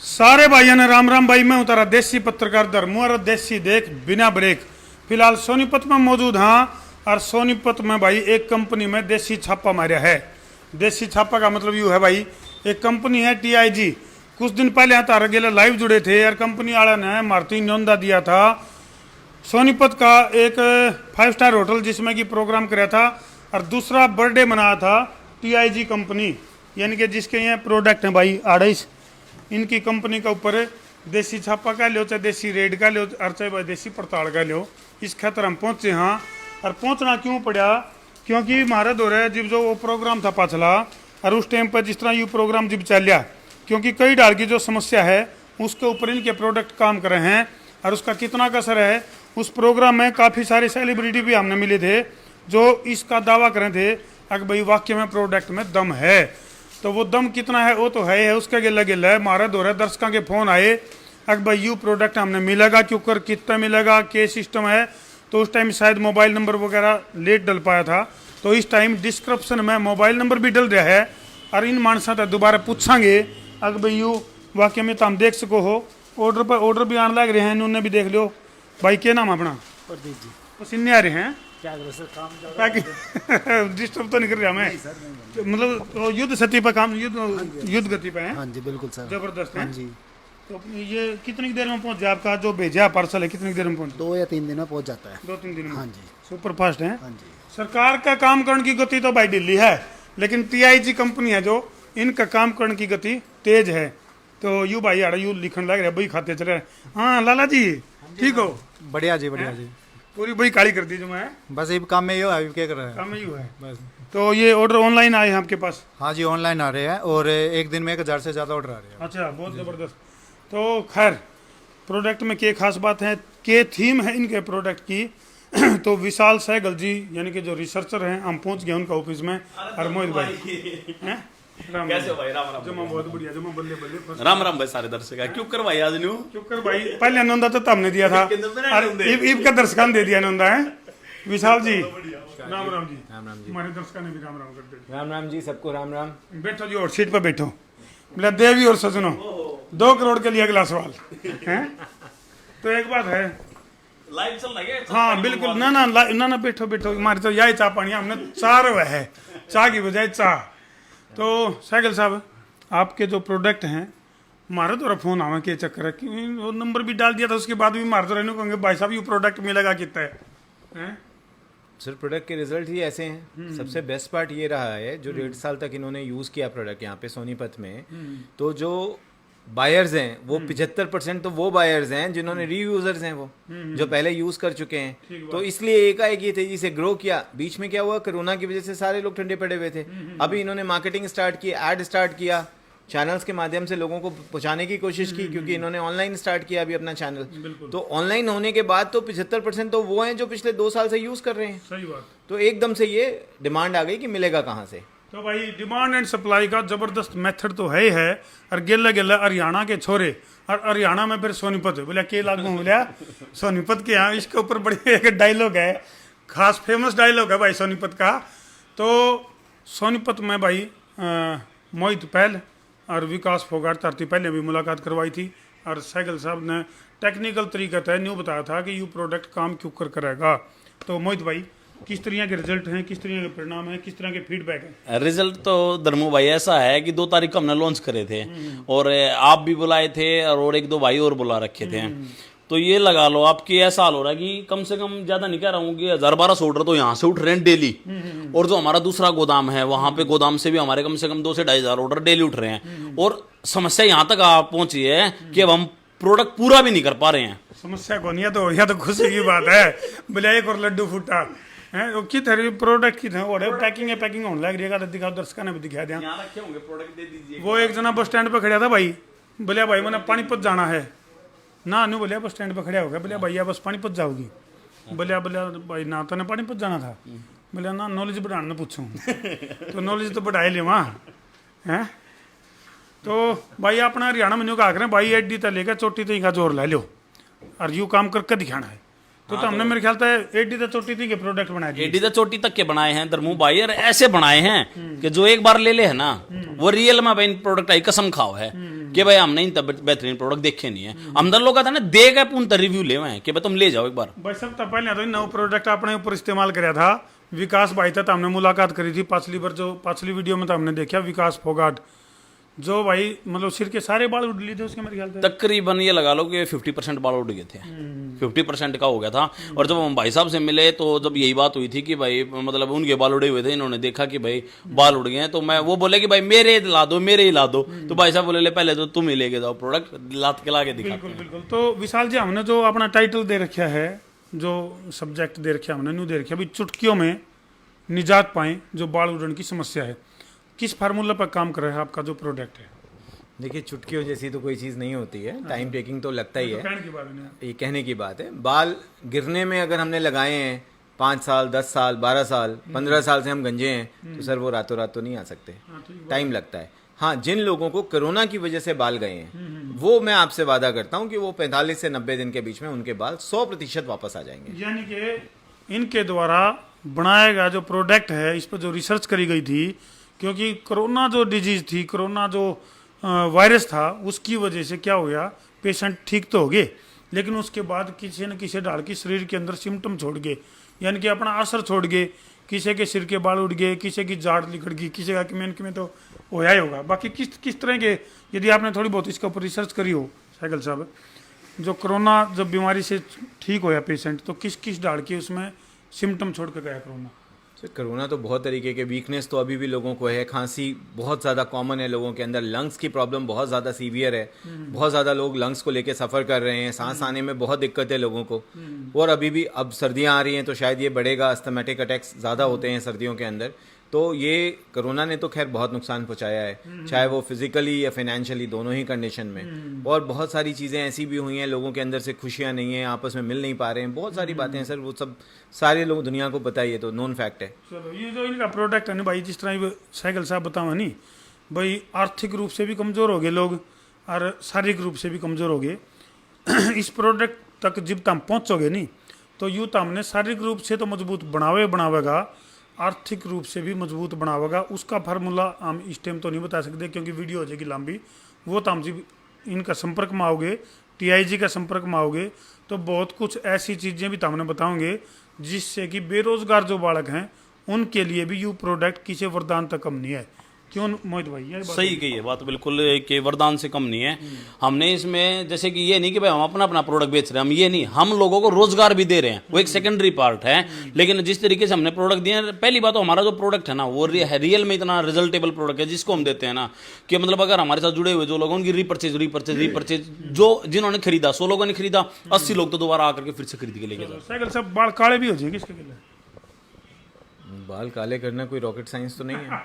सारे भाइयों ने राम राम भाई। मैं हूं तारा देसी पत्रकार धर्मू और देसी देख बिना ब्रेक। फिलहाल सोनीपत में मौजूद हाँ। और सोनीपत में भाई एक कंपनी में देसी छापा मारा है। देसी छापा का मतलब यूँ है भाई, एक कंपनी है TIG। कुछ दिन पहले यहाँ तारा गेला लाइव जुड़े थे और कंपनी वाला ने मारुति न्योंदा दिया था सोनीपत का एक 5 स्टार होटल जिसमें कि प्रोग्राम कराया था और दूसरा बर्थडे मनाया था TIG कंपनी, यानी कि जिसके यहाँ प्रोडक्ट हैं भाई 28। इनकी कंपनी का ऊपर देसी छापा का लो, चाहे देसी रेड का लो और चाहे भाई देसी पड़ताल का लो। इस खतर हम पहुँचे हाँ। और पहुँचना क्यों पड़ा, क्योंकि हमारे दौरे जब जो वो प्रोग्राम था पाछला और उस टाइम पर जिस तरह ये प्रोग्राम जब चलिया, क्योंकि कई डाल की जो समस्या है उसके ऊपर इनके प्रोडक्ट काम कर रहे हैं और उसका कितना कसर है। उस प्रोग्राम में काफ़ी सारे सेलिब्रिटी भी हमने मिले थे जो इसका दावा कर रहे थे अगर भाई वाक्य में प्रोडक्ट में दम है। तो वो दम कितना है वो तो है उसका गिला गिला है। हमारे दौरे दर्शकों के फ़ोन आए अगर भाई यू प्रोडक्ट हमने मिलेगा क्यों कर, कितना मिलेगा, क्या सिस्टम है। तो उस टाइम शायद मोबाइल नंबर वगैरह लेट डल पाया था, तो इस टाइम डिस्क्रिप्शन में मोबाइल नंबर भी डल रहा है और इन मानसा तक दोबारा पूछांगे अगर भाई यू वाक्य में तो हम देख सको हो। ऑर्डर पर ऑर्डर भी आने लग रहे हैं, उन्होंने भी देख लो। भाई क्या नाम अपना? प्रदीप जी। पसीने आ रहे हैं क्या करें सर, काम डिस्टर्ब तो नहीं कर रहा मैं, मतलब युद्ध सती पर काम, युद्ध गति पे है। हाँ जी बिल्कुल सर, जबरदस्त है। हाँ जी। तो ये कितनी देर में पहुंच जाए? आपका जो भेजा पार्सल है कितनी देर में पहुंच? 2 या 3 दिन में पहुंच जाता है। 2-3 दिन में? हाँ जी। सुपर फास्ट है। हाँ जी। सरकार का काम करने की गति तो भाई ढीली है, लेकिन TIG कंपनी है जो इनका काम करने की गति तेज है। तो यू भाई आड़ा यू लिखने लग रहा है, बही खाते चले। हाँ लाला जी ठीक हो? बढ़िया जी, बढ़िया जी। पूरी बही काली कर दी जो मैं। बस ये काम में ही हो, अभी क्या कर रहे हैं? काम में यू है बस। तो ये ऑर्डर ऑनलाइन आए हैं आपके पास? हाँ जी ऑनलाइन आ रहे हैं और एक दिन में 1000 से ज़्यादा ऑर्डर आ रहे हैं। अच्छा, बहुत ज़बरदस्त। तो खैर प्रोडक्ट में क्या खास बात है, क्या थीम है इनके प्रोडक्ट की तो विशाल सहगल जी यानी कि जो रिसर्चर हैं, हम पहुंच गए उनका ऑफिस में। और मोहित भाई हैं? राम कैसे हो भाई? राम राम। जमा बहुत बढ़िया, जमा बल्ले बल्ले। राम राम भाई सारे दर्शक क्यों करवाई आज न्यू? क्यों कर भाई, पहले नंदा तो हमने दिया था और ईब का दर्शकान दे दिया नंदा है। विशाल जी राम राम जी। राम राम जी। हमारे दर्शकों ने भी राम राम कर दिया। राम राम जी, सबको राम राम। बैठो जी और सीट पर बैठो। बोला देवी और सजनों 2 करोड़ के लिए अगला सवाल है। तो एक बात है, लाइव चल रहा है? हाँ बिल्कुल। ना ना ना ना बैठो बैठो, हमारे तो यही चाह पानी हमने चाह रहा है, चाह की बजाय चाह। तो सहगल साहब आपके जो प्रोडक्ट हैं, हमारे द्वारा फोन आवा के चक्कर है कि वो नंबर भी डाल दिया था, उसके बाद भी हमारे तो रहने कहेंगे भाई साहब ये प्रोडक्ट मिलेगा कितना है? सर प्रोडक्ट के रिजल्ट ही ऐसे हैं। सबसे बेस्ट पार्ट ये रहा है जो 1.5 साल तक इन्होंने यूज़ किया प्रोडक्ट यहाँ पे सोनीपत में, तो जो बायर्स हैं वो 75% तो वो बायर्स हैं जिन्होंने रीयूजर्स हैं, वो जो पहले यूज़ कर चुके हैं। तो इसलिए एकाएक ये तेजी से ग्रो किया। बीच में क्या हुआ, कोरोना की वजह से सारे लोग ठंडे पड़े हुए थे। अभी इन्होंने मार्केटिंग स्टार्ट की, ऐड स्टार्ट किया, चैनल्स के माध्यम से लोगों को पहुंचाने की कोशिश की, क्योंकि इन्होंने ऑनलाइन स्टार्ट किया अभी अपना चैनल। तो ऑनलाइन होने के बाद तो 75% तो वो हैं जो पिछले 2 साल से यूज़ कर रहे हैं। सही बात। तो एकदम से ये डिमांड आ गई कि मिलेगा कहाँ से। तो भाई डिमांड एंड सप्लाई का जबरदस्त मेथड तो है ही है। और गेला गेला हरियाणा के छोरे और हरियाणा में फिर सोनीपत बोला के लागू बोलिया सोनीपत के यहाँ। इसके ऊपर बड़े एक डायलॉग है, खास फेमस डायलॉग है भाई सोनीपत का। तो सोनीपत में भाई मोहित पहल और विकास फोगाट धरती पहले भी मुलाकात करवाई थी और सहगल साहब ने टेक्निकल तरीका तय न्यू बताया था कि यू प्रोडक्ट काम क्यों कर करेगा। तो मोहित भाई किस तरह के रिजल्ट हैं, किस तरह के परिणाम हैं, किस तरह के फीडबैक हैं? रिजल्ट तो धर्मू भाई ऐसा है कि 2 तारीख को हमने लॉन्च करे थे और आप भी बुलाए थे और 1-2 भाई और बुला रखे थे। तो ये लगा लो आपकी ऐसा हाल हो रहा है कि कम से कम ज्यादा नहीं कह रहा हूँ कि 1000-1200 ऑर्डर तो यहाँ से उठ रहे हैं डेली। और जो हमारा दूसरा गोदाम है वहां पे गोदाम से भी हमारे कम से कम 2 से 2,500 ऑर्डर डेली उठ रहे हैं। और समस्या यहाँ तक आ पहुंची है कि अब हम प्रोडक्ट पूरा भी नहीं कर पा रहे हैं। समस्या कौन है? तो यह तो खुशी की बात है। बोले एक और लड्डू फूटा है वो कित है प्रोडक्ट कित है? वो पैकिंग है, पैकिंग होने लग रही है। दिखाओ दर्शकों ने भी दिखा दिया। यहाँ रखे होंगे प्रोडक्ट, दे दीजिए। वो एक जना बस स्टैंड पे खड़ा था भाई, बोलिया भाई मैंने पानीपत जाना है ना। नहीं बोलिया बस स्टैंड पे खड़ा हो गया, बोलिया भैया बस पानीपत जाओगी? बोलिया बोलिया भाई ना तो पानीपत जाना था। बोलिया ना नॉलेज बढ़ाने पूछूं तो नॉलेज तो बढ़ाए ले वहाँ है। तो भाई अपना हरियाणा में न्यू कहा करें भाई एडी तो लेकर चोटी तो का जोर ला लो और यू काम करके दिखाना है। तो हमने मेरे ख्याल से एडी तो चोटी थी के प्रोडक्ट बनाए थे। एडी द चोटी तक के बनाए हैं दरमू भाई, और ऐसे बनाए हैं कि जो एक बार ले ले है ना वो रियल में भाई इन प्रोडक्ट आई कसम खाओ है कि भाई हमने इन बेहतरीन प्रोडक्ट देखे नहीं है। हमदर लोग आता है ना देगा पूर्ण रिव्यू ले हैं कि भाई तुम ले जाओ एक बार। भाई सब तो पहले तो नौ प्रोडक्ट अपने ऊपर इस्तेमाल कराया था। विकास भाई था तो हमने मुलाकात करी थी पिछली बार, जो पिछली वीडियो में तो हमने देखा विकास फोगाट, जो भाई मतलब सिर के सारे बाल उड़ लिए थे उसके मेरे ख्याल से। तकरीबन ये लगा लो कि 50% बाल उड़ गए थे, 50% का हो गया था। और जब हम भाई साहब से मिले तो जब यही बात हुई थी कि भाई मतलब उनके बाल उड़े हुए थे, इन्होंने देखा कि भाई बाल उड़ गए हैं, तो मैं वो बोले कि भाई मेरे ला दो, मेरे ही ला दो। तो भाई साहब बोले ले पहले तो तुम ही लेके जाओ प्रोडक्ट, लात के लाके दिखा। बिल्कुल बिल्कुल। तो विशाल जी हमने जो अपना टाइटल दे रखा है, जो सब्जेक्ट दे रखा है हमने न्यू दे रखा है, अभी चुटकियों में निजात पाएं जो बाल उड़ने की समस्या है, किस फार्मूला पर काम कर रहा है आपका जो प्रोडक्ट है? देखिए चुटकियों जैसी तो कोई चीज़ नहीं होती है, टाइम टेकिंग तो लगता ही है, कहने की बात है। ये कहने की बात है। बाल गिरने में अगर हमने लगाए हैं 5 साल 10 साल 12 साल 15 साल से हम गंजे हैं तो सर वो रातों रात तो नहीं आ सकते, टाइम लगता है। हाँ, जिन लोगों को कोरोना की वजह से बाल गए हैं वो मैं आपसे वादा करता हूँ कि वो 45 से 90 दिन के बीच में उनके बाल 100% वापस आ जाएंगे। यानी कि इनके द्वारा बनाया गया जो प्रोडक्ट है, इस पर जो रिसर्च करी गई थी, क्योंकि कोरोना जो डिजीज थी, कोरोना जो वायरस था, उसकी वजह से क्या हो गया, पेशेंट ठीक तो हो गए लेकिन उसके बाद किसी न किसी डाल के शरीर के अंदर सिम्टम छोड़ गए, यानी कि अपना असर छोड़ गए। किसी के सिर के बाल उड़ गए, किसी की जाड़ निकल गई, किसी का में तो होया ही होगा। बाकी किस तरह के, यदि आपने थोड़ी बहुत इसके ऊपर रिसर्च करी हो साइकिल साहब, जो कोरोना जब बीमारी से ठीक होया पेशेंट, तो किस डाल के उसमें सिम्टम छोड़ के गया कोरोना? सर कोरोना तो बहुत तरीके के, वीकनेस तो अभी भी लोगों को है, खांसी बहुत ज़्यादा कॉमन है लोगों के अंदर, लंग्स की प्रॉब्लम बहुत ज़्यादा सीवियर है, बहुत ज़्यादा लोग लंग्स को लेके सफ़र कर रहे हैं, सांस आने में बहुत दिक्कत है लोगों को। और अभी भी अब सर्दियाँ आ रही हैं तो शायद ये बढ़ेगा, अस्थमेटिक अटैक्स ज़्यादा होते हैं सर्दियों के अंदर। तो ये कोरोना ने तो खैर बहुत नुकसान पहुंचाया है, चाहे वो फिजिकली या फाइनेंशियली, दोनों ही कंडीशन में। और बहुत सारी चीज़ें ऐसी भी हुई हैं, लोगों के अंदर से खुशियां नहीं हैं, आपस में मिल नहीं पा रहे हैं, बहुत सारी बातें हैं सर, वो सब सारे लोग दुनिया को पता ही है, तो नोन फैक्ट है। चलो, ये जो इनका प्रोडक्ट है ना भाई, जिस तरह साइकिल साहब बताओ नहीं भाई, आर्थिक रूप से भी कमज़ोर हो गए लोग और शारीरिक रूप से भी कमज़ोर हो गए। इस प्रोडक्ट तक जब तक पहुँचोगे नहीं तो यूँ तो हमने शारीरिक रूप से तो मजबूत बनावेगा, आर्थिक रूप से भी मजबूत बनावेगा। उसका फार्मूला हम इस टाइम तो नहीं बता सकते क्योंकि वीडियो हो जाएगी लंबी। वो तो हम जब इनका संपर्क में आओगे, TIG का संपर्क में आओगे, तो बहुत कुछ ऐसी चीज़ें भी तो हमने बताओगे जिससे कि बेरोजगार जो बालक हैं उनके लिए भी यू प्रोडक्ट किसी वरदान तक कम नहीं है। क्यों मोहित भाई? ये बात सही कही है बात, बिल्कुल कि वरदान से कम नहीं है। हमने इसमें जैसे कि ये नहीं कि भाई हम अपना प्रोडक्ट बेच रहे हैं, हम ये नहीं, हम लोगों को रोजगार भी दे रहे हैं, वो एक सेकेंडरी पार्ट है। लेकिन जिस तरीके से हमने प्रोडक्ट दिए हैं, पहली बात तो हमारा जो प्रोडक्ट है ना वो रियल में इतना रिजल्टेबल प्रोडक्ट है जिसको हम देते हैं ना कि मतलब अगर हमारे साथ जुड़े हुए जो लोग, उनकी रीपर्चेज जो जिन्होंने खरीदा 100 लोगों ने खरीदा, 80 लोग तो दोबारा आकर के फिर से खरीद के लेके जाते। साइकिल सब बाल काले भी हो जाएंगे इसके लिए? बाल काले करना कोई रॉकेट साइंस तो नहीं है,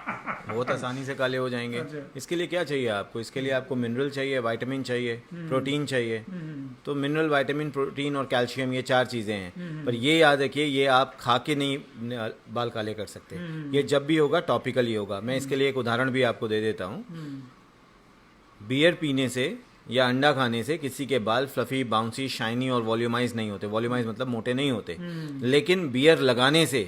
बहुत आसानी से काले हो जाएंगे। इसके लिए क्या चाहिए आपको? इसके लिए आपको मिनरल चाहिए, विटामिन चाहिए, प्रोटीन चाहिए। तो मिनरल, विटामिन, प्रोटीन और कैल्शियम, ये 4 चीज़ें हैं। पर ये याद रखिए, ये आप खा के नहीं बाल काले कर सकते। ये जब भी होगा टॉपिकली होगा। मैं इसके लिए एक उदाहरण भी आपको दे देता हूँ। बियर पीने से या अंडा खाने से किसी के बाल फ्लफी, बाउंसी, शाइनी और वॉल्यूमाइज नहीं होते। वॉल्यूमाइज मतलब मोटे नहीं होते। लेकिन बियर लगाने से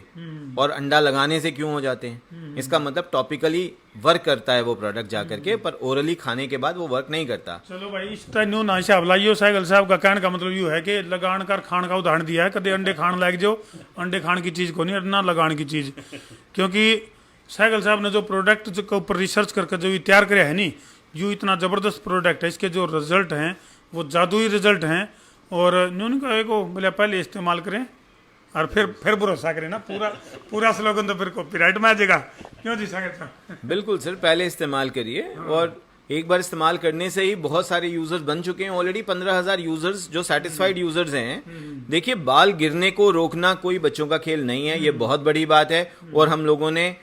और अंडा लगाने से क्यों हो जाते हैं? इसका मतलब टॉपिकली वर्क करता है वो प्रोडक्ट जाकर के, पर ओरली खाने के बाद वो वर्क नहीं करता। चलो भाई, इस तरह न्यू ना हिसाब लाइयो। साइकिल साहब का कहने का मतलब यूँ है कि लगान कर खान का उदाहरण दिया है, कदे अंडे खान लग जाओ, अंडे खान की चीज़ को नहीं, ना लगान की चीज़। क्योंकि साइकिल साहब ने जो प्रोडक्ट के ऊपर रिसर्च करके जो ये तैयार कराया है नहीं, यूँ इतना ज़बरदस्त प्रोडक्ट है, इसके जो रिजल्ट हैं वो जादुई रिजल्ट हैं। और न्यून का को बोले पहले इस्तेमाल करें और फिर भरोसा करें ना। पूरा स्लोगन तो फिर कॉपीराइट में आ जाएगा। क्यों जी सागर साहब? बिल्कुल सर, पहले इस्तेमाल करिए। और एक बार इस्तेमाल करने से ही बहुत सारे यूजर्स बन चुके हैं ऑलरेडी। 15,000 यूजर्स जो सेटिस्फाइड यूजर्स हैं। देखिए, बाल गिरने को रोकना कोई बच्चों का खेल नहीं है, ये बहुत बड़ी बात है। और हम लोगों ने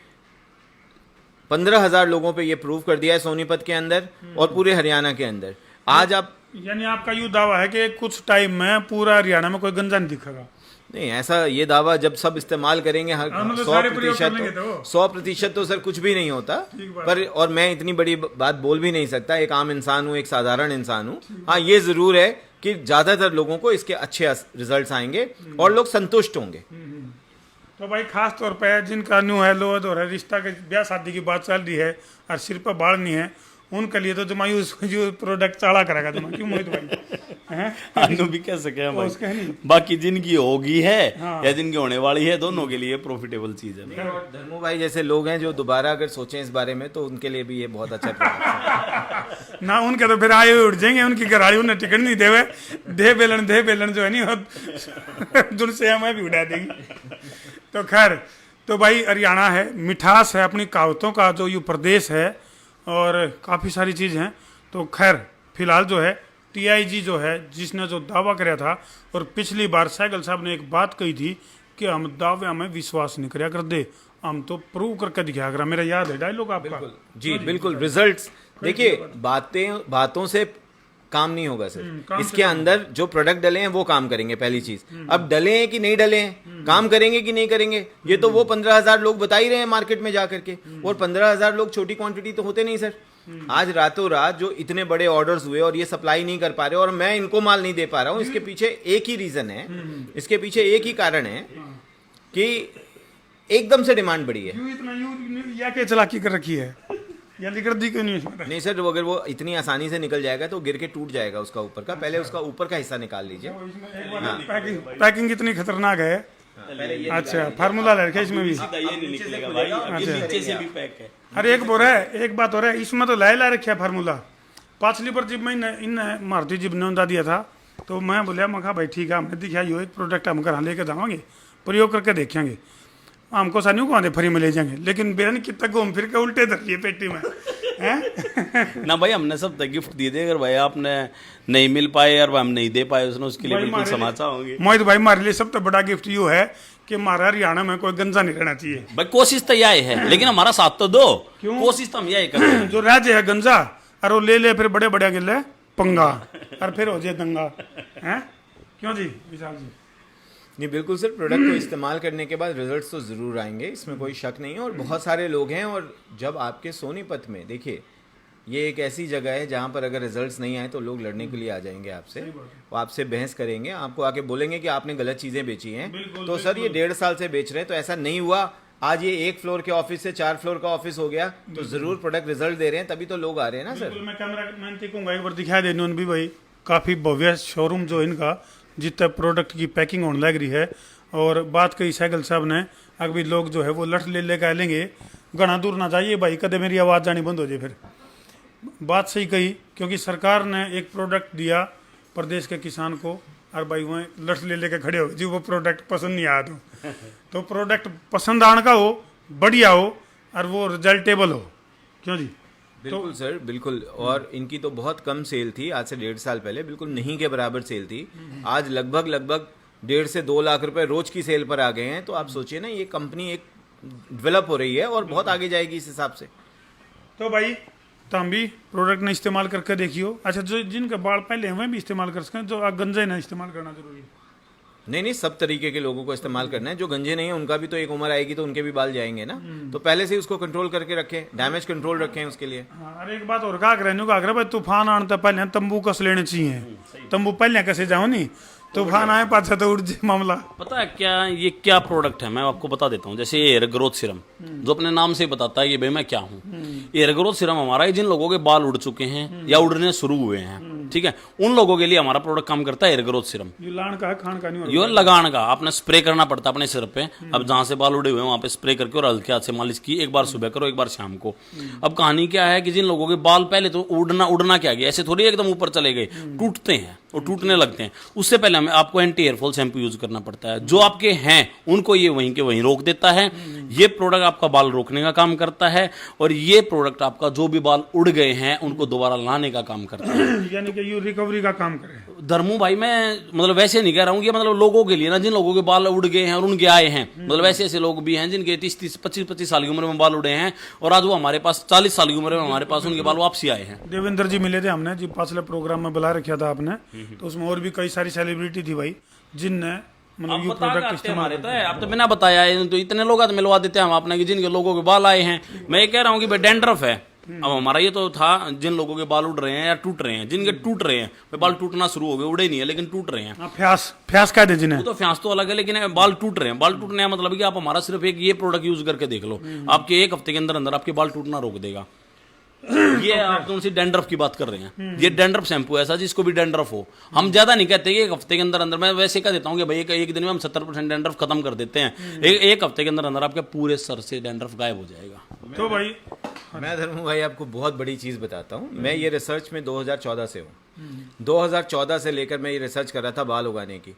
15,000 लोगों पे ये प्रूव कर दिया है सोनीपत के अंदर और पूरे हरियाणा के अंदर। आज आप, यानी आपका यूँ दावा है कि कुछ टाइम में पूरा हरियाणा में कोई गंजा नहीं दिखेगा? नहीं, ऐसा ये दावा जब सब इस्तेमाल करेंगे हर मतलब 100% 100% तो सर कुछ भी नहीं होता। पर और मैं इतनी बड़ी बात बोल भी नहीं सकता, एक आम इंसान हूँ, एक साधारण इंसान हूँ। हाँ, ये जरूर है कि ज्यादातर लोगों को इसके अच्छे रिजल्ट्स आएंगे और लोग संतुष्ट होंगे। तो भाई खास तौर पे जिनका न्यू है, लो हो रहा है, रिश्ता के ब्याह शादी की बात चल रही है और सिर पर बाढ़ नहीं है, उनके लिए तो जमा यूज प्रोडक्ट चाला करेगा जमा, क्यों मोहित भाई? हैं? अनु भी कह सके हम उसका नहीं। बाकी जिनकी होगी है या जिनकी होने वाली है, दोनों के लिए प्रॉफिटेबल चीज है। धर्मू भाई जैसे लोग हैं जो दोबारा अगर सोचें इस बारे में, तो उनके लिए भी ये बहुत अच्छा प्रोडक्ट है। ना उनके तो फिर आए हुए उठ जाएंगे, उनकी घराड़ी उन्हें टिकट नहीं देवे, दे बेलन जो है नहीं दूर से हमें भी उड़ा देगी। तो खैर, तो भाई हरियाणा है, मिठास है, अपनी कहावतों का जो ये प्रदेश है और काफ़ी सारी चीज़ हैं। तो खैर फिलहाल जो है TIG जो है, जिसने जो दावा कराया था, और पिछली बार सहगल साहब ने एक बात कही थी कि हम दावे में विश्वास नहीं कराया कर दे, हम तो प्रूव करके दिखाया करा। मेरा याद है डायलॉग आपका। जी बिल्कुल, रिजल्ट्स देखिए, बातों से काम नहीं होगा सर। इसके अंदर जो प्रोडक्ट डले हैं वो काम करेंगे, पहली चीज। अब डले हैं कि नहीं डले हैं, काम करेंगे कि नहीं करेंगे, ये तो वो 15,000 लोग बता ही रहे हैं मार्केट में जा करके। और 15,000 लोग छोटी क्वांटिटी तो होते नहीं सर। आज रातों रात जो इतने बड़े ऑर्डर्स हुए और ये सप्लाई नहीं कर पा रहे और मैं इनको माल नहीं दे पा रहा हूँ, इसके पीछे एक ही रीजन है, इसके पीछे एक ही कारण है कि एकदम से डिमांड बढ़ी है। क्यों इतना या के चलाकी कर रखी है, जल्दी कर दी क्यों नहीं इसमें? नहीं सर, अगर वो इतनी आसानी से निकल जाएगा तो गिर के टूट जाएगा उसका ऊपर का। पहले उसका ऊपर का हिस्सा निकाल लीजिए। पैकिंग कितनी खतरनाक है। अच्छा, फार्मूला लड़के इसमें भी। ये नहीं निकलेगा भाई, आगे नीचे से भी पैक है। अरे एक बात हो रहा है, इसमें तो ला रखा है फार्मूला। पाछली पर जब मैं इन मारुति जी ने उन्दा दिया था, तो मैं बोलिया, मैं कहा भाई ठीक है, हमने दिखाया यो एक प्रोडक्ट हम घर लेके जाएंगे, प्रयोग करके देखेंगे, हमको सा नहीं कहा फ्री में ले जाएंगे। लेकिन बेरन कितना घूम फिर के उल्टे धर लिए पेटी में हैं? ना भाई, हमने सब तक गिफ्ट दिए थे, अगर भाई आपने नहीं मिल पाए और हम नहीं दे पाए उसने, उसके लिए बिल्कुल समाचार होंगे। मोहित भाई, हमारे लिए सबसे बड़ा गिफ्ट यो है कि हमारा हरियाणा में कोई गंजा नहीं रहना चाहिए। भाई कोशिश तो यही है, लेकिन हमारा साथ तो दो। क्यों? कोशिश तो हम यही कर रहे हैं। जो राज्य है गंजा, और वो ले फिर बड़े बड़े गिले पंगा, और फिर हो जाए दंगा। हैं क्यों जी विशाल जी? नहीं बिल्कुल सर, प्रोडक्ट को इस्तेमाल करने के बाद रिजल्ट्स तो ज़रूर आएंगे, इसमें कोई शक नहीं है। और बहुत सारे लोग हैं, और जब आपके सोनीपत में देखिए, ये एक ऐसी जगह है जहाँ पर अगर रिजल्ट्स नहीं आए तो लोग लड़ने के लिए आ जाएंगे आपसे, वो आपसे बहस करेंगे, आपको आके बोलेंगे कि आपने गलत चीज़ें बेची हैं। तो सर ये 1.5 साल से बेच रहे हैं, तो ऐसा नहीं हुआ आज ये 1 फ्लोर के ऑफिस से 4 फ्लोर का ऑफिस हो गया, तो ज़रूर प्रोडक्ट रिजल्ट दे रहे हैं, तभी तो लोग आ रहे हैं ना सर। मैं कैमरा मैन कहूँगा एक बार दिखा दे उन भी भाई, काफ़ी भव्य शोरूम जो इनका, जितना प्रोडक्ट की पैकिंग होने लग रही है। और बात कही सहगल साहब ने, अभी लोग जो है वो लट ले लेकर लेंगे, घना दूर ना जाइए भाई, कदे मेरी आवाज़ जानी बंद हो जाए। फिर बात सही कही, क्योंकि सरकार ने एक प्रोडक्ट दिया प्रदेश के किसान को, और भाई वह लट ले लेकर खड़े हो जी, वो प्रोडक्ट पसंद नहीं आया तो प्रोडक्ट पसंद आने का हो, बढ़िया हो, और वो रिजल्टेबल हो। क्यों जी? बिल्कुल सर, बिल्कुल। और इनकी तो बहुत कम सेल थी आज से 1.5 साल पहले, बिल्कुल नहीं के बराबर सेल थी। आज लगभग 1.5 से 2 लाख रुपए रोज की सेल पर आ गए हैं। तो आप सोचिए ना, ये कंपनी एक डेवलप हो रही है और बहुत आगे जाएगी इस हिसाब से। तो भाई तो हम भी प्रोडक्ट ने इस्तेमाल करके देखियो। अच्छा, जो जिनके बाल पहले हैं वह भी इस्तेमाल कर सकें, जो गंजे ना इस्तेमाल करना जरूरी है? नहीं, सब तरीके के लोगों को इस्तेमाल करना है। जो गंजे नहीं है उनका भी तो एक उम्र आएगी तो उनके भी बाल जाएंगे ना, तो पहले से उसको कंट्रोल करके रखें, डैमेज कंट्रोल रखें उसके लिए। हाँ, अरे एक बात और कहा करें भाई, तूफान आने तो पहले तंबू कस लेने चाहिए। तंबू पहले कैसे जाओ नहीं, तूफान आए पाछा तो उड़ जाए मामला। पता है क्या, ये क्या प्रोडक्ट है, मैं आपको बता देता हूँ। जैसे एयर ग्रोथ सीरम, जो अपने नाम से बताता है कि भाई मैं क्या हूँ। एयर ग्रोथ सीरम हमारा, जिन लोगों के बाल उड़ चुके हैं या उड़ने शुरू हुए हैं, ठीक है, उन लोगों के लिए हमारा प्रोडक्ट काम करता है एयर ग्रोथ सीरम। ये लान का है, खान का नहीं, ये लगान का आपने स्प्रे करना पड़ता है अपने सिर पे। अब जहां से बाल उड़े हुए हैं वहां पे स्प्रे करके और हल्के हाथ से मालिश की, एक बार सुबह करो, एक बार शाम को। अब कहानी क्या है कि जिन लोगों के बाल पहले तो उड़ना क्या गया, ऐसे थोड़ी एकदम ऊपर चले गए, टूटते हैं और टूटने लगते हैं। उससे पहले हमें आपको एंटी एयरफॉल शैम्पू यूज करना पड़ता है, जो आपके हैं उनको ये वहीं के वहीं रोक देता है। ये प्रोडक्ट आपका बाल रोकने का काम करता है, और ये प्रोडक्ट आपका जो भी बाल उड़ गए हैं उनको दोबारा लाने का काम करता है, यानी कि ये रिकवरी का काम करे। धर्मू भाई, मैं मतलब वैसे नहीं कह रहा हूँ कि मतलब लोगों के लिए ना, जिन लोगों के बाल उड़ गए हैं और उनके आए हैं, मतलब ऐसे ऐसे लोग भी हैं जिनके 30, 25 साल की उम्र में बाल उड़े हैं और आज वो हमारे पास 40 साल की उम्र में हमारे पास उनके बाल वापसी आए हैं। देवेंद्र जी मिले थे हमने जी, पिछले प्रोग्राम में बुला रखा था आपने, तो उसमें और भी कई सारी सेलिब्रिटी थी भाई, जिनने मतलब आप ये बता के प्रोडक्ट आते इस्तेमाल हमारे तो है, आप तो बिना बताया है, तो इतने लोग आते मिलवा देते हैं हम अपने कि जिनके लोगों के बाल आए हैं। मैं ये कह रहा हूँ कि भाई डैंड्रफ है, अब हमारा ये तो था जिन लोगों के बाल उड़ रहे हैं या टूट रहे हैं, जिनके टूट रहे हैं भाई बाल टूटना शुरू हो गए, उड़े नहीं है लेकिन टूट रहे हैं, हाँ, फ्यास फ्यास कहते हैं जिन्हें। वो तो फ्यांस तो अलग है, लेकिन बाल टूट रहे हैं। बाल टूटने का मतलब कि आप हमारा सिर्फ एक ये प्रोडक्ट यूज करके देख लो, आपके 1 हफ्ते के अंदर अंदर आपके बाल टूटना रोक देगा। ये आप तो उनसे डैंड्रफ की बात कर रहे हैं, ये डैंड्रफ शैम्पू ऐसा जिसको भी डैंड्रफ हो। हम ज्यादा नहीं कहते कि 1 हफ्ते के अंदर अंदर, मैं वैसे कह देता हूँ कि भाई एक दिन में हम 70% डैंड्रफ खत्म कर देते हैं। एक हफ्ते के अंदर अंदर आपके पूरे सर से डैंड्रफ गायब हो जाएगा। तो भाई मैं धर्मू भाई आपको बहुत बड़ी चीज़ बताता हूँ। मैं ये रिसर्च में 2014 से हूँ। 2014 से लेकर मैं ये रिसर्च कर रहा था बाल उगाने की।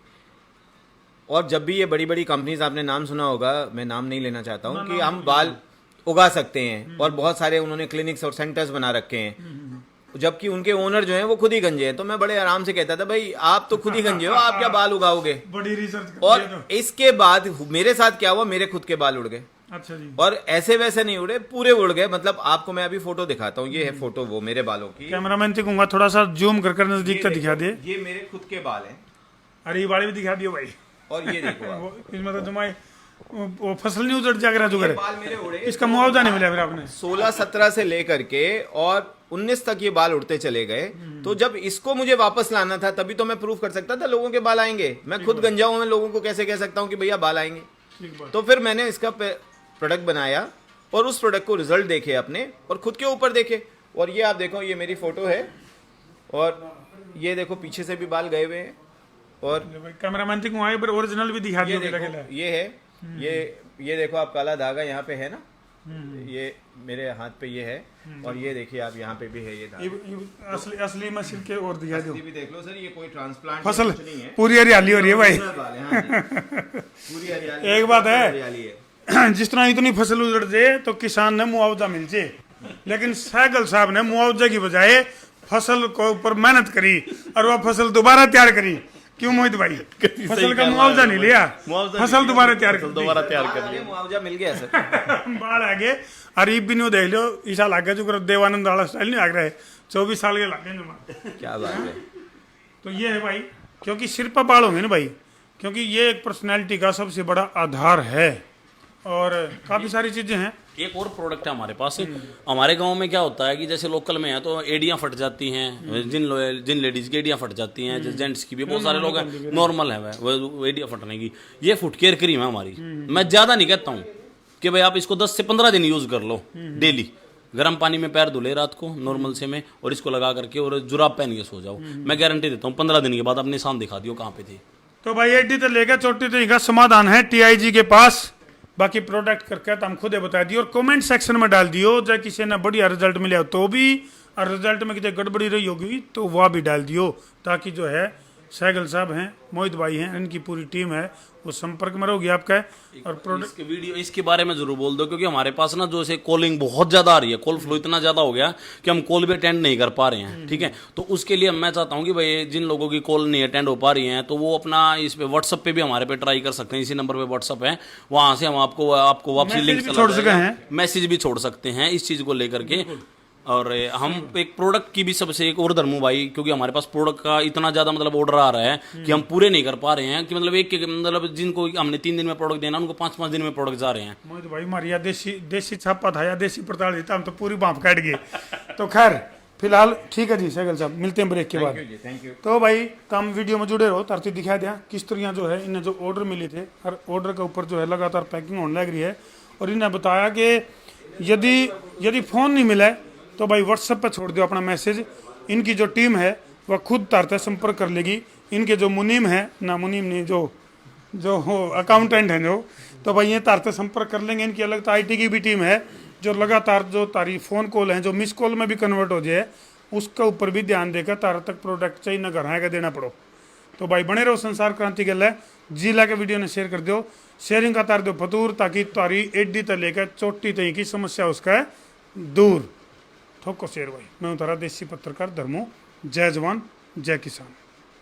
और जब भी ये बड़ी बड़ी कंपनीज, आपने नाम सुना होगा, मैं नाम नहीं लेना चाहता हूँ, कि हम बाल उगा सकते हैं, और बहुत सारे उन्होंने क्लिनिक्स और सेंटर्स बना रखे हैं, जबकि उनके ओनर जो हैं वो खुद ही गंजे हैं। तो मैं बड़े आराम से कहता था भाई आप तो खुद ही गंजे हो, आप क्या बाल उगाओगे। बड़ी रिसर्च और इसके बाद मेरे साथ क्या हुआ, मेरे खुद के बाल उड़ गए। अच्छा जी। और ऐसे वैसे नहीं उड़े, पूरे उड़ गए। मतलब आपको मैं अभी फोटो दिखाता हूँ, ये है फोटो वो मेरे बालों की। कैमरामैन से कहूंगा थोड़ा सा जूम कर नजदीक तक दिखा दे। ये मेरे खुद के बाल हैं। अरे ये बाड़ी भी दिखा दियो भाई। और ये देखो आप, वो इसमें तो तुम्हारी वो फसल नहीं उजड़ जाकर ये बाल मेरे उड़े। इसका मुआवजा नहीं मिला फिर आपने। 16-17 से लेकर के और 19 तक ये बाल उड़ते चले गए। तो जब इसको मुझे वापस लाना था तभी तो मैं प्रूफ कर सकता था लोगों के बाल आएंगे। मैं खुद गंजा हूं, मैं लोगों को कैसे कह सकता हूं कि भैया बाल आएंगे। तो फिर मैंने इसका प्रोडक्ट बनाया और उस प्रोडक्ट को रिजल्ट देखे अपने और खुद के ऊपर देखे। और ये आप देखो, ये मेरी फोटो है और ये देखो पीछे से भी बाल गए हुए हैं। और कैमरामैन से कहूंगा पर ओरिजिनल भी दिखा ये दियो। देखो, ये है, ये देखो आप, काला धागा यहाँ पे है ना, ये मेरे हाथ पे ये है। और ये देखिए आप, यहाँ पे भी है ये धागा। असली मशीन के और दिखा दियो। असली भी देख लो सर, ये कोई ट्रांसप्लांट फसल नहीं है, पूरी हरियाली हो रही है भाई। पूरी हरियाली। एक बात है, हरियाली है। जिस तरह इतनी फसल उजड़ जाए तो किसान ने मुआवजा मिल जाए, लेकिन सहगल साहब ने मुआवजे की बजाय फसल को ऊपर मेहनत करी और वह फसल दोबारा तैयार करी। क्यों मोहित भाई, फसल का मुआवजा नहीं लिया, फसल दोबारा तैयार कर दी। मुआवजा मिल गया सर। बाढ़ आगे अरीब भी नहीं देख लो, ईसा लागे जो देवानंद वाला स्टाइल नहीं आ रहा है, 24 साल के लागे। क्या बात है। तो ये है भाई, क्योंकि सिर पर बाल होंगे ना भाई, क्योंकि ये एक पर्सनैलिटी का सबसे बड़ा आधार है और काफी सारी चीजें हैं। एक और प्रोडक्ट है हमारे पास। हमारे गांव में क्या होता है कि जैसे लोकल में है तो एडियां फट जाती हैं, जिन लेडीज की एडियां फट जाती हैं, जैसे जेंट्स की भी, बहुत सारे लोग हैं, नॉर्मल है वो एडियां फटने की। ये फुट केयर क्रीम है हमारी। मैं ज्यादा नहीं कहता हूँ कि भाई आप इसको 10 से 15 दिन यूज कर लो डेली। गर्म पानी में पैर धुले रात को नॉर्मल से में, और इसको लगा करके और जुराब पहन के सो जाओ। मैं गारंटी देता हूँ 15 दिन के बाद अपने निशान दिखा दियो कहाँ पे थे। तो भाई एडी तो लेकर चोटी तो इनका समाधान है TIG के पास। बाकी प्रोडक्ट करके तो हम खुद ही बता दियो और कमेंट सेक्शन में डाल दियो, चाहे किसी ने बढ़िया रिजल्ट मिले हो तो भी, और रिजल्ट में किसी गड़बड़ी रही होगी तो वह भी डाल दियो, ताकि जो है सहगल साहब हैं, मोहित भाई हैं, इनकी पूरी टीम है, वो संपर्क में रहोगी आपका। और प्रोडक्ट इसके वीडियो इसके बारे में जरूर बोल दो, क्योंकि हमारे पास ना जो से कॉलिंग बहुत ज्यादा आ रही है, कॉल फ्लो इतना ज्यादा हो गया कि हम कॉल भी अटेंड नहीं कर पा रहे हैं। ठीक है, तो उसके लिए मैं चाहता हूँ कि भाई जिन लोगों की कॉल नहीं अटेंड हो पा रही हैं तो वो अपना इस पे व्हाट्सअप पे भी हमारे पे ट्राई कर सकते हैं। इसी नंबर पे व्हाट्सअप है, वहां से हम आपको वापसी लिंक छोड़ सके हैं, मैसेज भी छोड़ सकते हैं इस चीज को लेकर के। और हम एक प्रोडक्ट की भी सबसे एक और धर्मू भाई, क्योंकि हमारे पास प्रोडक्ट का इतना ज्यादा मतलब ऑर्डर आ रहा है कि हम पूरे नहीं कर पा रहे हैं, कि मतलब एक मतलब जिनको हमने 3 दिन में प्रोडक्ट देना उनको 5-5 दिन में प्रोडक्ट जा रहे हैं। मोहित भाई हमारी या देसी छापा था या देसी पड़ताल देता, हम तो पूरी बाँप काट गए। तो खैर फिलहाल ठीक है जी सहगल साहब, मिलते हैं ब्रेक के बाद। Thank you. तो भाई तुम वीडियो में जुड़े रहो, तरती दिखा दिया किस तरह जो है इन्हें जो ऑर्डर मिले थे, और ऑर्डर के ऊपर जो है लगातार पैकिंग होने लग रही है। और इन्हें बताया कि यदि फ़ोन नहीं मिला तो भाई व्हाट्सएप पर छोड़ दो अपना मैसेज, इनकी जो टीम है वह खुद तारते संपर्क कर लेगी। इनके जो मुनीम है ना, मुनीम नहीं, जो अकाउंटेंट हैं जो, तो भाई ये तारते संपर्क कर लेंगे। इनकी अलग तो IT की भी टीम है जो लगातार जो तारी फ़ोन कॉल हैं जो मिस कॉल में भी कन्वर्ट हो जाए, उसका ऊपर भी ध्यान देकर तार तक प्रोडक्ट चाहिए ना घर आएगा देना पड़ो। तो भाई बने रहो संसार क्रांति के लिए, जिला के वीडियो ने शेयर कर दो, शेयरिंग का तार दो फतूर, ताकि तारी एडी तक लेकर चोटी तक की समस्या उसका दूर। ठोको शेर भाई, मैं हूँ तारा देसी पत्रकार धर्मू। जय जवान जय किसान।